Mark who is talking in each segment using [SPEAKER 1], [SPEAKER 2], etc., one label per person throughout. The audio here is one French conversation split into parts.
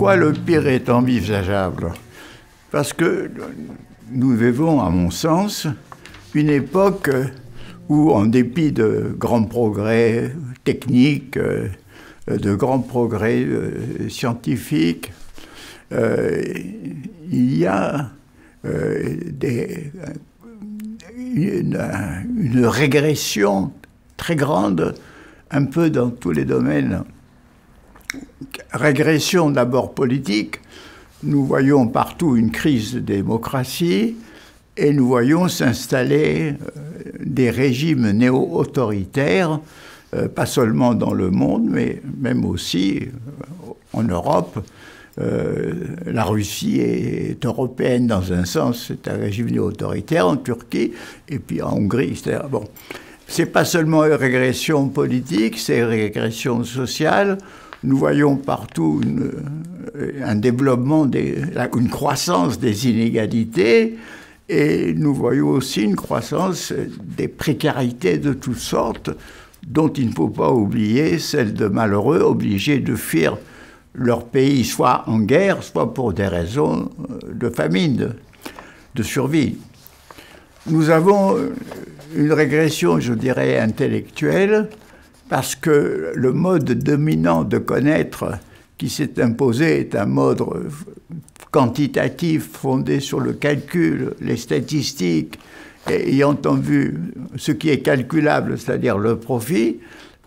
[SPEAKER 1] Pourquoi le pire est envisageable? Parce que nous vivons, à mon sens, une époque où, en dépit de grands progrès techniques, de grands progrès scientifiques, il y a une régression très grande, un peu dans tous les domaines. Régression d'abord politique. Nous voyons partout une crise de démocratie et nous voyons s'installer des régimes néo-autoritaires, pas seulement dans le monde, mais même aussi en Europe. La Russie est européenne dans un sens, c'est un régime néo-autoritaire, en Turquie, et puis en Hongrie. Bon, c'est pas seulement une régression politique, c'est une régression sociale. Nous voyons partout un développement, une croissance des inégalités, et nous voyons aussi une croissance des précarités de toutes sortes, dont il ne faut pas oublier celle de malheureux obligés de fuir leur pays, soit en guerre, soit pour des raisons de famine, de survie. Nous avons une régression, je dirais, intellectuelle, parce que le mode dominant de connaître qui s'est imposé est un mode quantitatif fondé sur le calcul, les statistiques, et ayant en vue ce qui est calculable, c'est-à-dire le profit,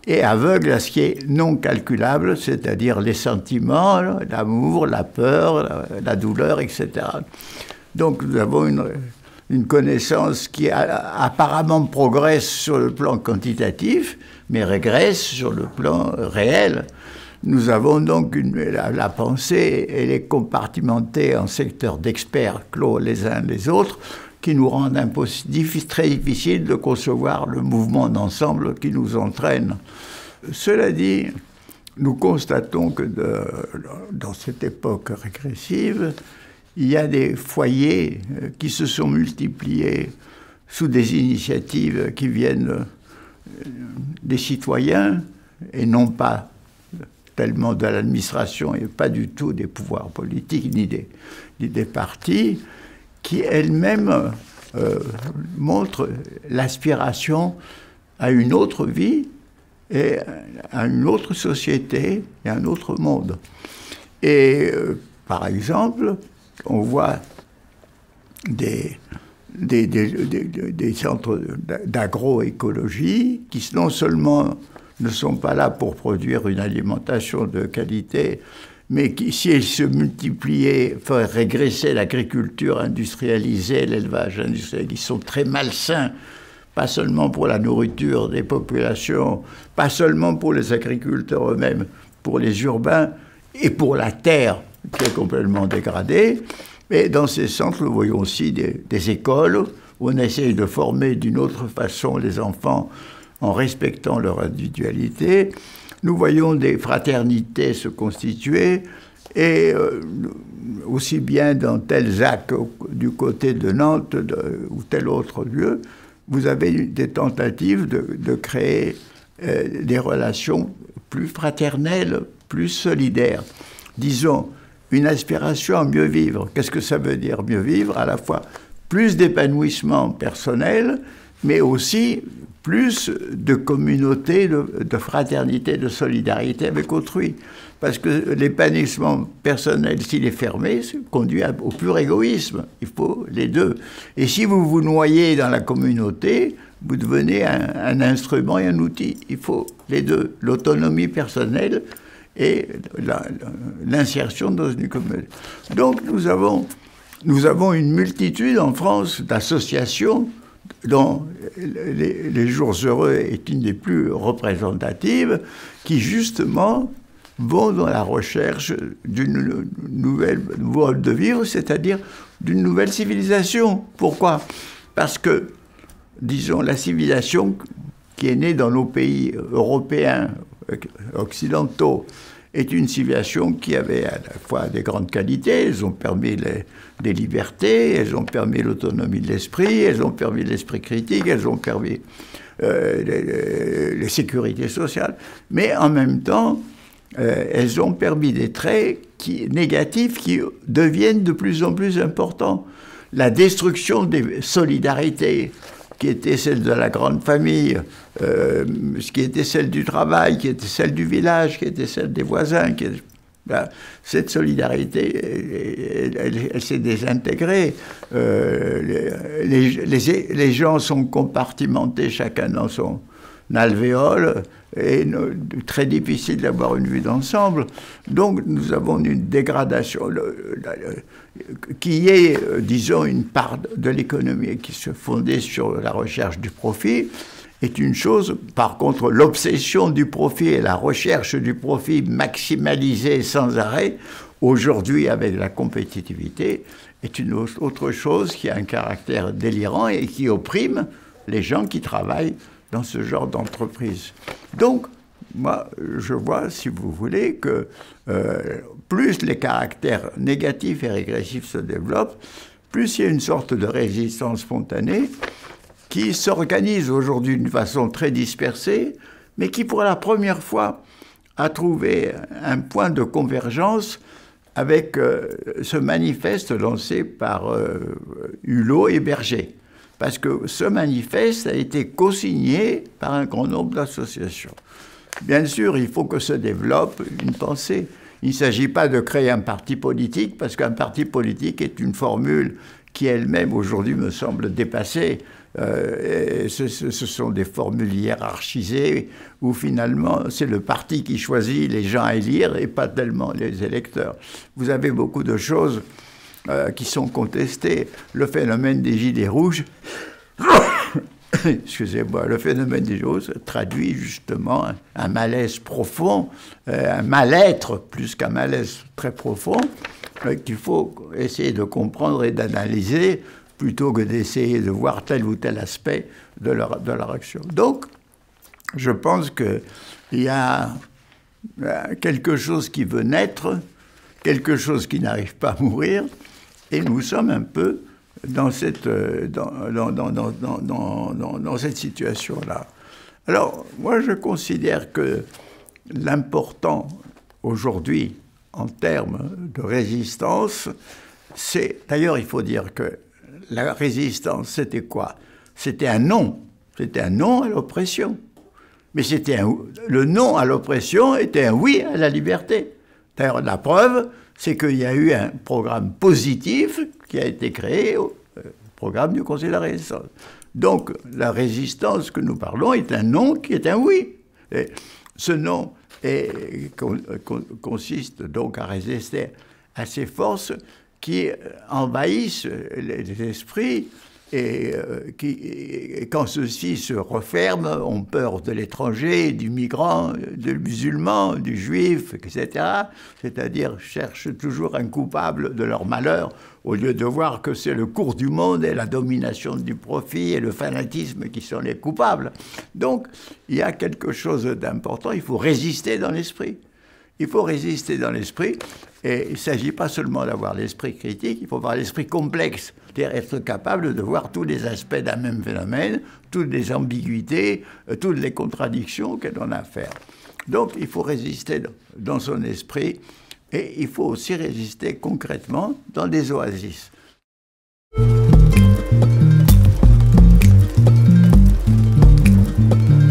[SPEAKER 1] et aveugle à ce qui est non calculable, c'est-à-dire les sentiments, l'amour, la peur, la douleur, etc. Donc nous avons une connaissance qui apparemment progresse sur le plan quantitatif, mais régresse sur le plan réel. Nous avons donc la pensée, elle est compartimentée en secteurs d'experts clos les uns les autres, qui nous rendent très difficile de concevoir le mouvement d'ensemble qui nous entraîne. Cela dit, nous constatons que dans cette époque régressive, il y a des foyers qui se sont multipliés sous des initiatives qui viennent des citoyens et non pas tellement de l'administration et pas du tout des pouvoirs politiques ni des partis, qui elles-mêmes montrent l'aspiration à une autre vie et à une autre société et à un autre monde. Et par exemple, on voit des centres d'agroécologie qui non seulement ne sont pas là pour produire une alimentation de qualité, mais qui, si elles se multipliaient, feraient régresser l'agriculture industrialisée, l'élevage industriel, qui sont très malsains, pas seulement pour la nourriture des populations, pas seulement pour les agriculteurs eux-mêmes, pour les urbains et pour la terre qui est complètement dégradée. Mais dans ces centres, nous voyons aussi des écoles où on essaye de former d'une autre façon les enfants en respectant leur individualité. Nous voyons des fraternités se constituer, et aussi bien dans tel ZAC du côté de Nantes ou tel autre lieu, vous avez des tentatives de créer des relations plus fraternelles, plus solidaires. Disons, une aspiration à mieux vivre. Qu'est-ce que ça veut dire mieux vivre? À la fois plus d'épanouissement personnel, mais aussi plus de communauté, de fraternité, de solidarité avec autrui. Parce que l'épanouissement personnel, s'il est fermé, conduit au pur égoïsme. Il faut les deux. Et si vous vous noyez dans la communauté, vous devenez un instrument et un outil. Il faut les deux, l'autonomie personnelle et l'insertion dans une communauté. Donc nous avons une multitude en France d'associations dont les Jours Heureux est une des plus représentatives, qui justement vont dans la recherche d'une nouvelle mode de vivre, c'est-à-dire d'une nouvelle civilisation. Pourquoi? Parce que, disons, la civilisation qui est née dans nos pays européens, occidentaux, est une civilisation qui avait à la fois des grandes qualités. Elles ont permis des libertés, elles ont permis l'autonomie de l'esprit, elles ont permis l'esprit critique, elles ont permis les sécurités sociales. Mais en même temps, elles ont permis des traits négatifs qui deviennent de plus en plus importants. La destruction des solidarités, qui était celle de la grande famille, qui était celle du travail, qui était celle du village, qui était celle des voisins. Cette solidarité, elle s'est désintégrée. Les gens sont compartimentés, chacun dans son alvéole, et très difficile d'avoir une vue d'ensemble. Donc nous avons une dégradation qui est, disons, une part de l'économie qui se fondait sur la recherche du profit, est une chose. Par contre, l'obsession du profit et la recherche du profit maximalisée sans arrêt, aujourd'hui avec la compétitivité, est une autre chose qui a un caractère délirant et qui opprime les gens qui travaillent dans ce genre d'entreprise. Donc, moi, je vois, si vous voulez, que plus les caractères négatifs et régressifs se développent, plus il y a une sorte de résistance spontanée qui s'organise aujourd'hui d'une façon très dispersée, mais qui, pour la première fois, a trouvé un point de convergence avec ce manifeste lancé par Hulot et Berger. Parce que ce manifeste a été co-signé par un grand nombre d'associations. Bien sûr, il faut que se développe une pensée. Il ne s'agit pas de créer un parti politique, parce qu'un parti politique est une formule qui elle-même, aujourd'hui, me semble dépassée. Ce sont des formules hiérarchisées où finalement c'est le parti qui choisit les gens à élire et pas tellement les électeurs. Vous avez beaucoup de choses qui sont contestées. Le phénomène des gilets rouges, excusez-moi, le phénomène des gilets rouges traduit justement un malaise profond, un mal-être plus qu'un malaise très profond, qu'il faut essayer de comprendre et d'analyser plutôt que d'essayer de voir tel ou tel aspect de leur action. Donc, je pense qu'il y a quelque chose qui veut naître, quelque chose qui n'arrive pas à mourir, et nous sommes un peu dans cette situation-là. Alors, moi, je considère que l'important aujourd'hui, en termes de résistance, c'est... D'ailleurs, il faut dire que la résistance, c'était quoi? C'était un non. C'était un non à l'oppression. Mais le non à l'oppression était un oui à la liberté. D'ailleurs, la preuve, c'est qu'il y a eu un programme positif qui a été créé, programme du Conseil de la Résistance. Donc, la résistance que nous parlons est un non qui est un oui. Et ce non consiste donc à résister à ces forces qui envahissent les esprits et quand ceux-ci se referment, ont peur de l'étranger, du migrant, du musulman, du juif, etc. C'est-à-dire cherchent toujours un coupable de leur malheur, au lieu de voir que c'est le cours du monde et la domination du profit et le fanatisme qui sont les coupables. Donc, il y a quelque chose d'important, il faut résister dans l'esprit. Il faut résister dans l'esprit, et il ne s'agit pas seulement d'avoir l'esprit critique, il faut avoir l'esprit complexe, c'est-à-dire être capable de voir tous les aspects d'un même phénomène, toutes les ambiguïtés, toutes les contradictions que l'on a à faire. Donc il faut résister dans son esprit, et il faut aussi résister concrètement dans des oasis.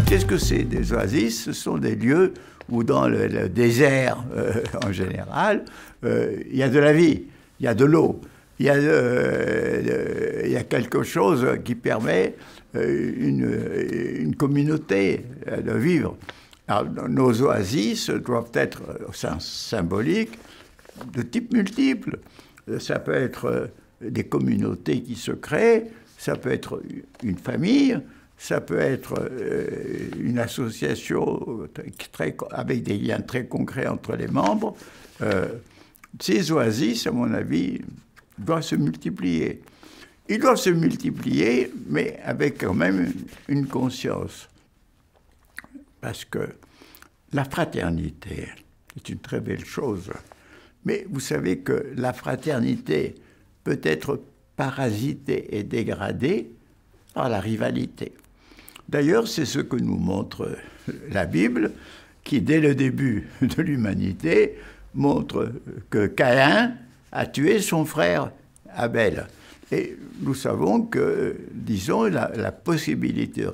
[SPEAKER 1] Qu'est-ce que c'est des oasis? Ce sont des lieux où dans le désert en général, il y a de la vie, il y a de l'eau, il y a quelque chose qui permet une communauté de vivre. Alors, nos oasis doivent être symboliques de type multiple. Ça peut être des communautés qui se créent, ça peut être une famille, ça peut être une association avec des liens très concrets entre les membres. Ces oasis, à mon avis, doivent se multiplier. Ils doivent se multiplier, mais avec quand même une conscience. Parce que la fraternité est une très belle chose. Mais vous savez que la fraternité peut être parasitée et dégradée par la rivalité. D'ailleurs, c'est ce que nous montre la Bible, qui, dès le début de l'humanité, montre que Caïn a tué son frère Abel. Et nous savons que, disons, la possibilité.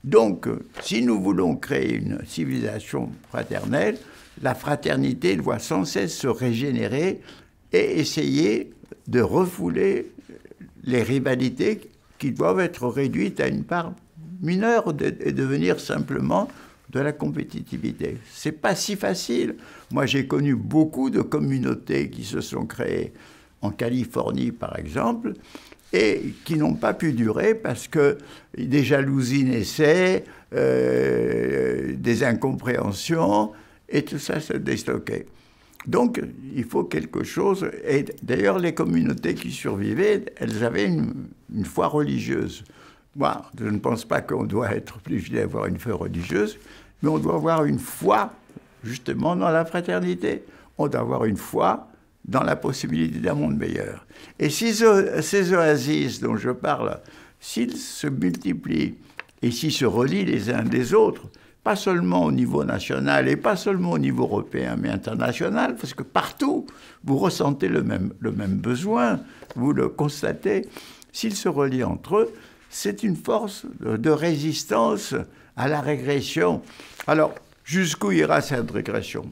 [SPEAKER 1] Donc, si nous voulons créer une civilisation fraternelle, la fraternité doit sans cesse se régénérer et essayer de refouler les rivalités qui doivent être réduites à une part mineure et devenir simplement de la compétitivité. C'est pas si facile. Moi, j'ai connu beaucoup de communautés qui se sont créées en Californie, par exemple, et qui n'ont pas pu durer parce que des jalousies naissaient, des incompréhensions, et tout ça se déstockait. Donc, il faut quelque chose. Et d'ailleurs, les communautés qui survivaient, elles avaient une foi religieuse. Moi, je ne pense pas qu'on doit être obligé d'avoir une foi religieuse, mais on doit avoir une foi, justement, dans la fraternité. On doit avoir une foi dans la possibilité d'un monde meilleur. Et si ces oasis dont je parle, s'ils se multiplient et s'ils se relient les uns des autres, pas seulement au niveau national et pas seulement au niveau européen, mais international, parce que partout, vous ressentez le même besoin, vous le constatez. S'ils se relient entre eux, c'est une force de résistance à la régression. Alors, jusqu'où ira cette régression?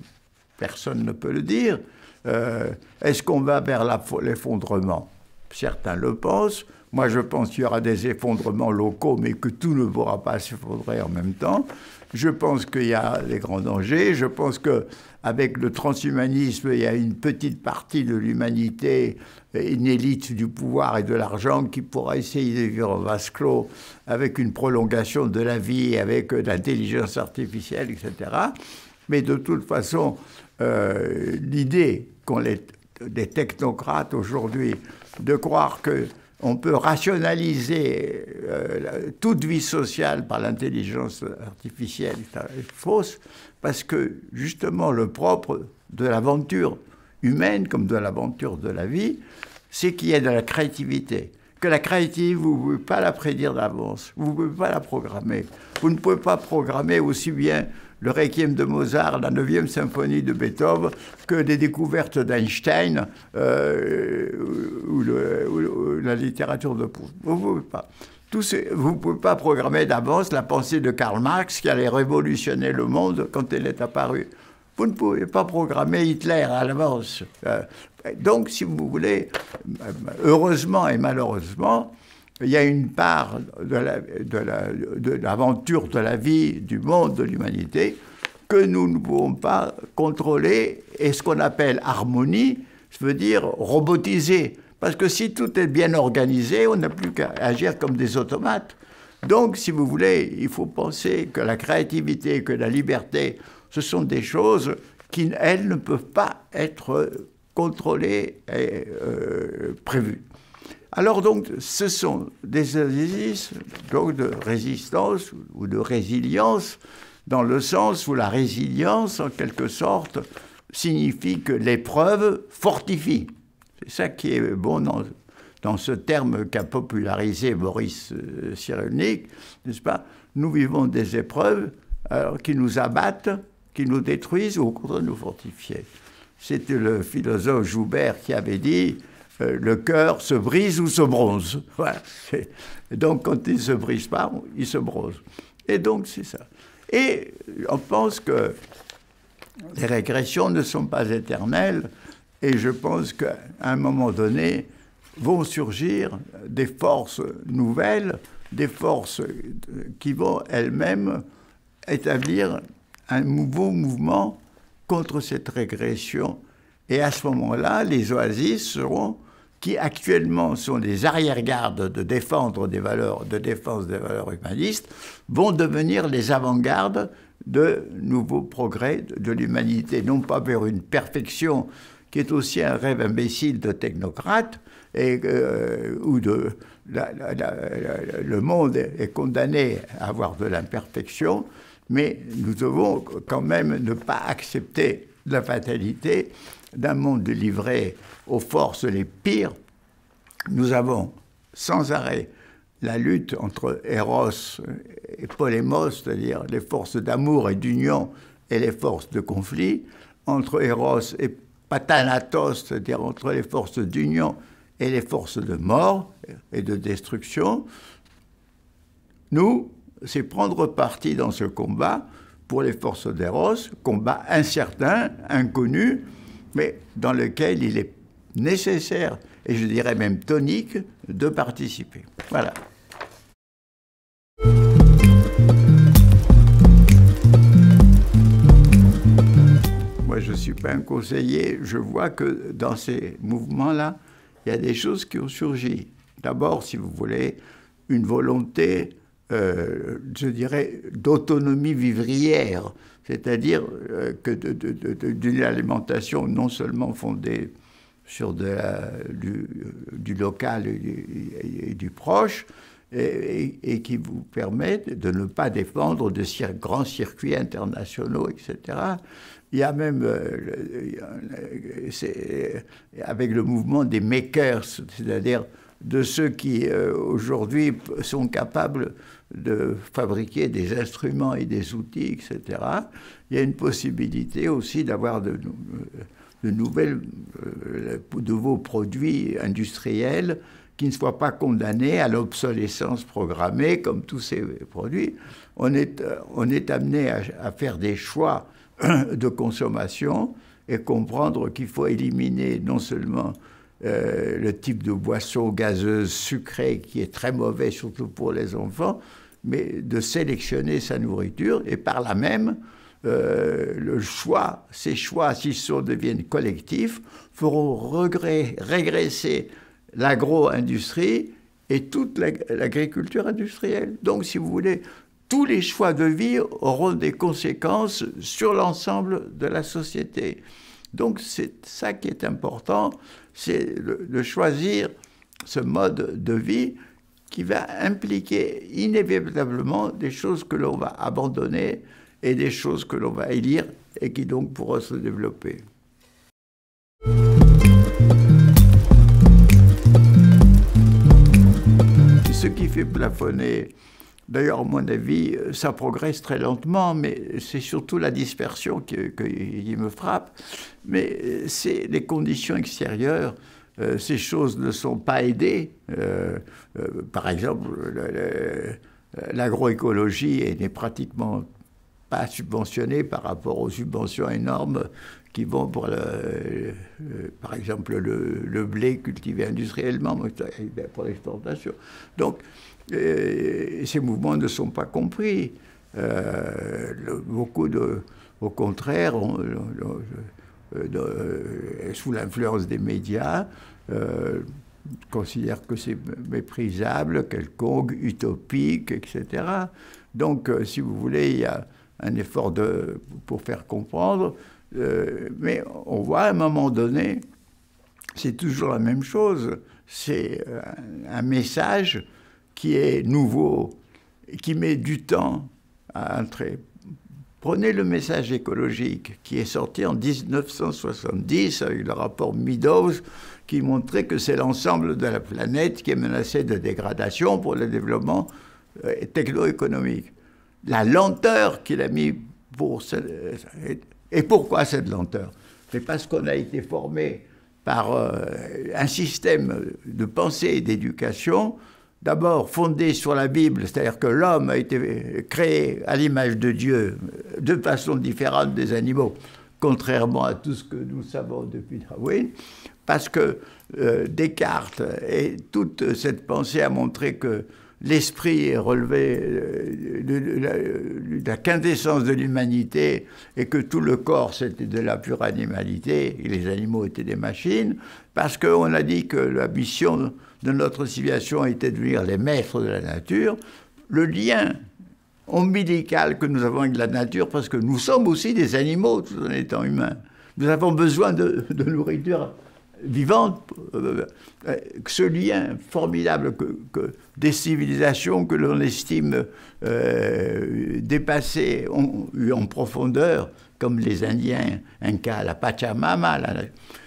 [SPEAKER 1] Personne ne peut le dire. Est-ce qu'on va vers l'effondrement? Certains le pensent. Moi, je pense qu'il y aura des effondrements locaux, mais que tout ne pourra pas s'effondrer en même temps. Je pense qu'il y a des grands dangers. Je pense qu'avec le transhumanisme, il y a une petite partie de l'humanité, une élite du pouvoir et de l'argent qui pourra essayer de vivre en vase clos avec une prolongation de la vie, avec l'intelligence artificielle, etc. Mais de toute façon, l'idée qu'ont des technocrates aujourd'hui de croire qu'on peut rationaliser toute vie sociale par l'intelligence artificielle est fausse, parce que justement le propre de l'aventure humaine, comme de l'aventure de la vie, c'est qu'il y a de la créativité. Que la créativité, vous ne pouvez pas la prédire d'avance, vous ne pouvez pas la programmer. Vous ne pouvez pas programmer aussi bien le Requiem de Mozart, la 9e symphonie de Beethoven, que des découvertes d'Einstein ou la littérature de Proust. Vous ne pouvez pas. Vous ne pouvez pas programmer d'avance la pensée de Karl Marx qui allait révolutionner le monde quand elle est apparue. Vous ne pouvez pas programmer Hitler à l'avance. Donc, si vous voulez, heureusement et malheureusement, il y a une part de l'aventure de la vie, du monde, de l'humanité, que nous ne pouvons pas contrôler, et ce qu'on appelle harmonie, ça veut dire robotiser. Parce que si tout est bien organisé, on n'a plus qu'à agir comme des automates. Donc, si vous voulez, il faut penser que la créativité, que la liberté, ce sont des choses qui, elles, ne peuvent pas être contrôlées et prévues. Alors donc, ce sont des exercices donc, de résistance ou de résilience, dans le sens où la résilience, en quelque sorte, signifie que l'épreuve fortifie. C'est ça qui est bon dans ce terme qu'a popularisé Boris Cyrulnik, n'est-ce pas? Nous vivons des épreuves qui nous abattent, qui nous détruisent ou au contraire nous fortifier. C'était le philosophe Joubert qui avait dit le cœur se brise ou se bronze. Voilà. Donc, quand il ne se brise pas, il se bronze. Et donc, c'est ça. Et on pense que les régressions ne sont pas éternelles, et je pense qu'à un moment donné, vont surgir des forces nouvelles, des forces qui vont elles-mêmes établir un nouveau mouvement contre cette régression. Et à ce moment-là, les oasis seront, qui actuellement sont des arrière-gardes de défense des valeurs humanistes, vont devenir les avant-gardes de nouveaux progrès de l'humanité, non pas vers une perfection qui est aussi un rêve imbécile de technocrates, où le monde est condamné à avoir de l'imperfection, mais nous devons quand même ne pas accepter la fatalité d'un monde livré aux forces les pires. Nous avons sans arrêt la lutte entre Eros et Polémos, c'est-à-dire les forces d'amour et d'union et les forces de conflit. entre Eros et Pathanatos, c'est-à-dire entre les forces d'union et les forces de mort et de destruction. Nous, c'est prendre parti dans ce combat pour les forces d'Eros, combat incertain, inconnu, mais dans lequel il est nécessaire, et je dirais même tonique, de participer. Voilà. Moi, je ne suis pas un conseiller. Je vois que dans ces mouvements-là, il y a des choses qui ont surgi. D'abord, si vous voulez, une volonté, je dirais, d'autonomie vivrière, c'est-à-dire d'une alimentation non seulement fondée sur du local et du proche, et qui vous permet de ne pas dépendre de grands circuits internationaux, etc. Il y a même, avec le mouvement des makers, c'est-à-dire de ceux qui, aujourd'hui, sont capables de fabriquer des instruments et des outils, etc., il y a une possibilité aussi d'avoir de nouveaux produits industriels qui ne soient pas condamnés à l'obsolescence programmée, comme tous ces produits. On est amené à faire des choix de consommation et comprendre qu'il faut éliminer non seulement le type de boisson gazeuse sucrée qui est très mauvais, surtout pour les enfants, mais de sélectionner sa nourriture et par là même, ces choix, s'ils deviennent collectifs, feront régresser l'agro-industrie et toute l'agriculture industrielle. Donc, si vous voulez, tous les choix de vie auront des conséquences sur l'ensemble de la société. Donc, c'est ça qui est important, c'est de choisir ce mode de vie qui va impliquer inévitablement des choses que l'on va abandonner et des choses que l'on va élire et qui donc pourront se développer. Ce qui fait plafonner, d'ailleurs à mon avis, ça progresse très lentement, mais c'est surtout la dispersion qui me frappe, mais c'est les conditions extérieures. Ces choses ne sont pas aidées. Par exemple, l'agroécologie n'est pratiquement pas subventionnée par rapport aux subventions énormes qui vont pour, par exemple, le blé cultivé industriellement, pour l'exportation. Donc, ces mouvements ne sont pas compris. Au contraire, sous l'influence des médias, considèrent que c'est méprisable, quelconque, utopique, etc. Donc, si vous voulez, il y a un effort pour faire comprendre, mais on voit à un moment donné, c'est toujours la même chose, c'est un message qui est nouveau, qui met du temps à entrer. Prenez le message écologique qui est sorti en 1970 avec le rapport Meadows qui montrait que c'est l'ensemble de la planète qui est menacée de dégradation pour le développement techno-économique. La lenteur qu'il a mis pour... Et pourquoi cette lenteur? C'est parce qu'on a été formé par un système de pensée et d'éducation, d'abord fondé sur la Bible, c'est-à-dire que l'homme a été créé à l'image de Dieu de façon différente des animaux, contrairement à tout ce que nous savons depuis Darwin, parce que Descartes et toute cette pensée a montré que l'esprit est relevé de la quintessence de l'humanité et que tout le corps c'était de la pure animalité et les animaux étaient des machines, parce qu'on a dit que la mission de notre civilisation était de devenir les maîtres de la nature. Le lien ombilical que nous avons avec la nature, parce que nous sommes aussi des animaux tout en étant humains. Nous avons besoin de nourriture vivante, ce lien formidable que des civilisations que l'on estime dépassées ont eu en profondeur, comme les Indiens, Incas, la Pachamama,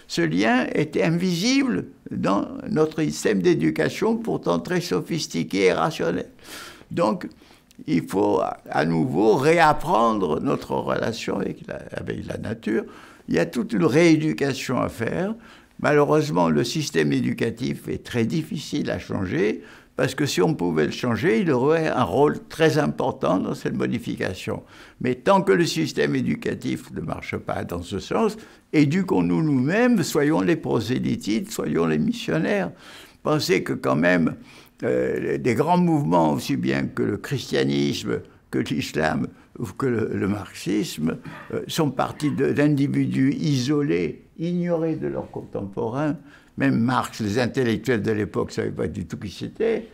[SPEAKER 1] ce lien était invisible dans notre système d'éducation, pourtant très sophistiqué et rationnel. Donc, il faut à nouveau réapprendre notre relation avec la nature. Il y a toute une rééducation à faire. Malheureusement, le système éducatif est très difficile à changer, parce que si on pouvait le changer, il aurait un rôle très important dans cette modification. Mais tant que le système éducatif ne marche pas dans ce sens, éduquons-nous nous-mêmes, soyons les prosélytes, soyons les missionnaires. Pensez que quand même, des grands mouvements, aussi bien que le christianisme, que l'islam ou que le marxisme, sont partis d'individus isolés, ignorés de leurs contemporains. Même Marx, les intellectuels de l'époque ne savaient pas du tout qui c'était.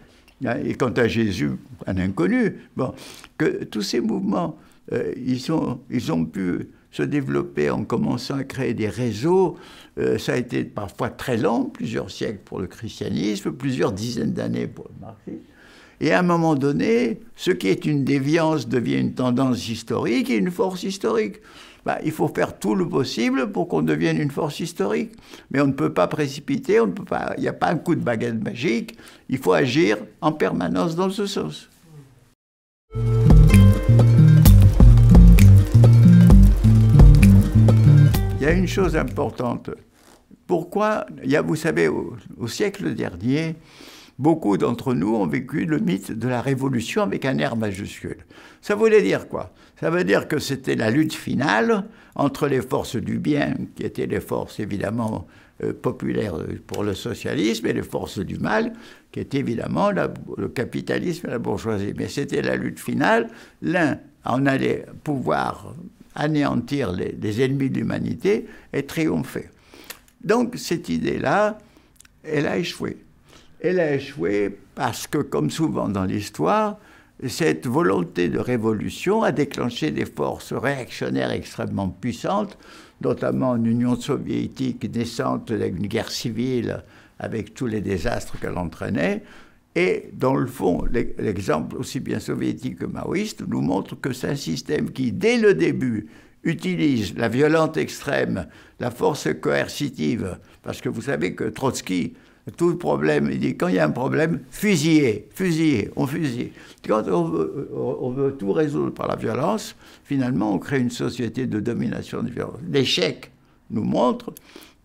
[SPEAKER 1] Et quant à Jésus, un inconnu. Bon, que tous ces mouvements, ils ont pu se développer en commençant à créer des réseaux. Ça a été parfois très long, plusieurs siècles pour le christianisme, plusieurs dizaines d'années pour le marxisme. Et à un moment donné, ce qui est une déviance devient une tendance historique et une force historique. Ben, il faut faire tout le possible pour qu'on devienne une force historique. Mais on ne peut pas précipiter, on ne peut pas, il n'y a pas un coup de baguette magique, il faut agir en permanence dans ce sens. Il y a une chose importante. Pourquoi, vous savez, au siècle dernier, beaucoup d'entre nous ont vécu le mythe de la révolution avec un R majuscule. Ça voulait dire quoi? Ça veut dire que c'était la lutte finale entre les forces du bien, qui étaient les forces évidemment populaires pour le socialisme, et les forces du mal, qui étaient évidemment le capitalisme et la bourgeoisie. Mais c'était la lutte finale. L'un en allait pouvoir anéantir les ennemis de l'humanité et triompher. Donc cette idée-là, elle a échoué. Elle a échoué parce que, comme souvent dans l'histoire, cette volonté de révolution a déclenché des forces réactionnaires extrêmement puissantes, notamment en Union soviétique naissante d'une guerre civile avec tous les désastres qu'elle entraînait. Et dans le fond, l'exemple aussi bien soviétique que maoïste nous montre que c'est un système qui, dès le début, utilise la violence extrême, la force coercitive, parce que vous savez que Trotsky, tout le problème, il dit, quand il y a un problème, fusillez, on fusille. Quand on veut tout résoudre par la violence, finalement, on crée une société de domination de violence. L'échec nous montre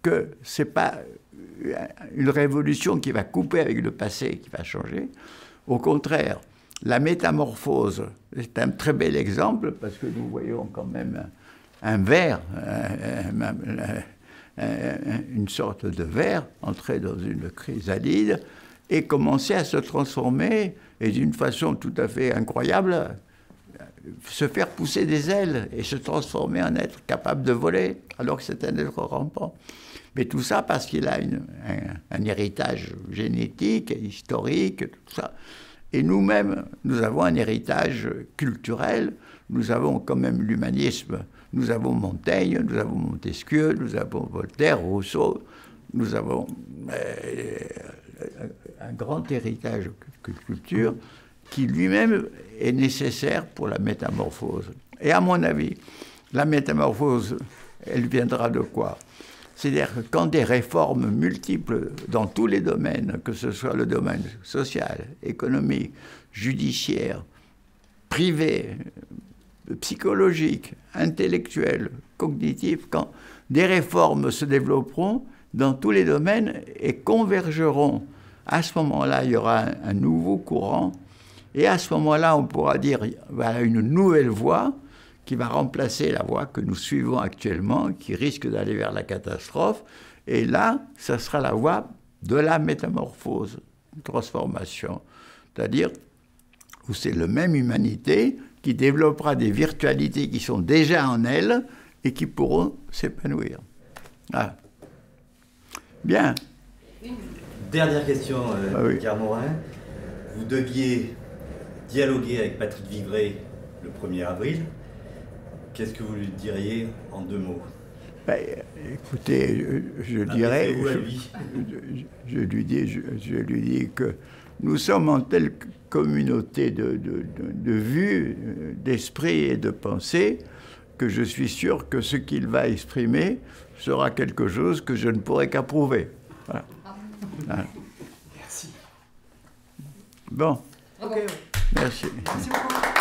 [SPEAKER 1] que ce n'est pas une révolution qui va couper avec le passé, qui va changer. Au contraire, la métamorphose, c'est un très bel exemple, parce que nous voyons quand même un ver, une sorte de verre entrer dans une chrysalide et commencer à se transformer, et d'une façon tout à fait incroyable, se faire pousser des ailes et se transformer en être capable de voler, alors que c'est un être rampant. Mais tout ça parce qu'il a un héritage génétique, historique, tout ça. Et nous-mêmes, nous avons un héritage culturel, nous avons quand même l'humanisme. Nous avons Montaigne, nous avons Montesquieu, nous avons Voltaire, Rousseau, nous avons un grand héritage de culture qui lui-même est nécessaire pour la métamorphose. Et à mon avis, la métamorphose, elle viendra de quoi? C'est-à-dire que quand des réformes multiples dans tous les domaines, que ce soit le domaine social, économique, judiciaire, privé, psychologique, intellectuel, cognitif, quand des réformes se développeront dans tous les domaines et convergeront, à ce moment-là, il y aura un nouveau courant, et à ce moment-là, on pourra dire, voilà une nouvelle voie qui va remplacer la voie que nous suivons actuellement, qui risque d'aller vers la catastrophe, et là, ça sera la voie de la métamorphose, transformation, c'est-à-dire où c'est la même humanité qui développera des virtualités qui sont déjà en elle et qui pourront s'épanouir. Ah. Bien.
[SPEAKER 2] Dernière question,
[SPEAKER 1] oui.
[SPEAKER 2] Pierre Morin. Vous deviez dialoguer avec Patrick Vivray le 1er avril. Qu'est-ce que vous lui diriez en 2 mots?
[SPEAKER 1] Ben, écoutez, je dirais, je lui dis que nous sommes en telle communauté de vues, d'esprit et de pensée que je suis sûr que ce qu'il va exprimer sera quelque chose que je ne pourrai qu'approuver. Voilà. Merci. Bon.
[SPEAKER 3] Okay.
[SPEAKER 1] Merci.
[SPEAKER 3] Merci beaucoup.